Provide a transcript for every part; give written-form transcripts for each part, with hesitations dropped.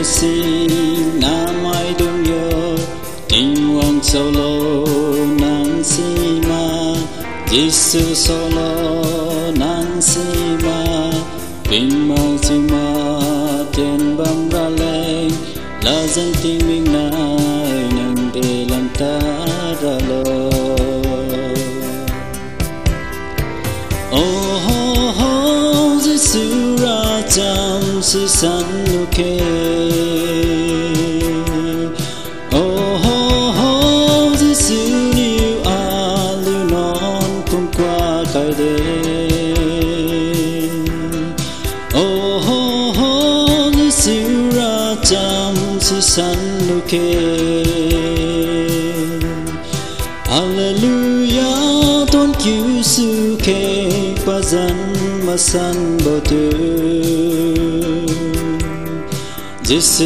Shingnamai dungyoh Tình hoàng solo nang sima Giêsu solo nang sima Bình mang sima tiền băng ra lên là danh tiếng mình này nâng để làm ta ra lo oh Giêsu ra chăm si san luke oh Giêsu yêu alu non cùng qua cài đê oh Giêsu ra chăm si san luke Hallelujah tôn cứu sư kê ba dân mà san bờ tư Giêsu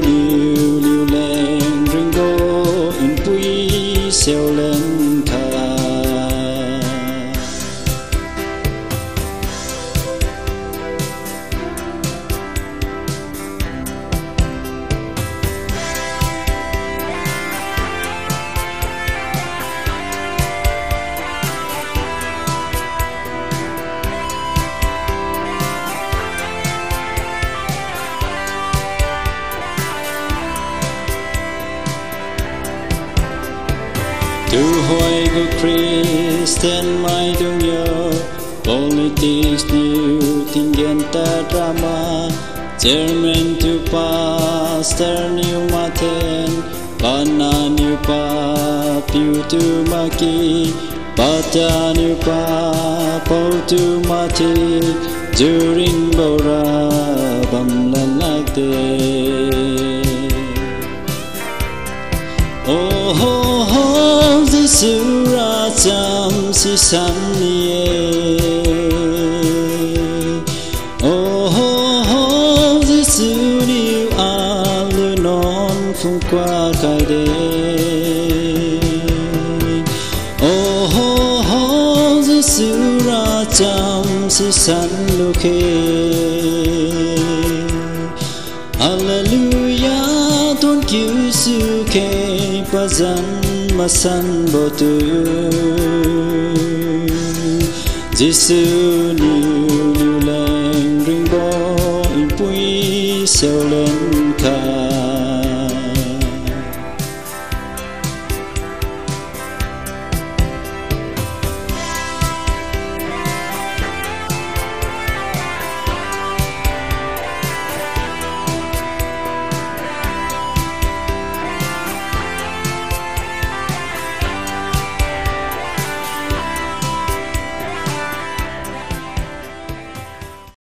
liu liu lên rừng đô in quý xeo lên thà Tu hoài của Christian mai dungyoh Politics new tin gen ta drama Chairman to pastor new maten Pana new pa piu to maki Pata new pa pau to mati During bora bam lan lagte oh Giêsu ra chăm si san nie oh Giêsu yêu alu non phung qua cài đê oh Giêsu ra chăm si san luke Hallelujah tôn cứu sư kê ba dân mà san bờ tư Giêsu liu liu lên rừng bò in quý xeo lên ca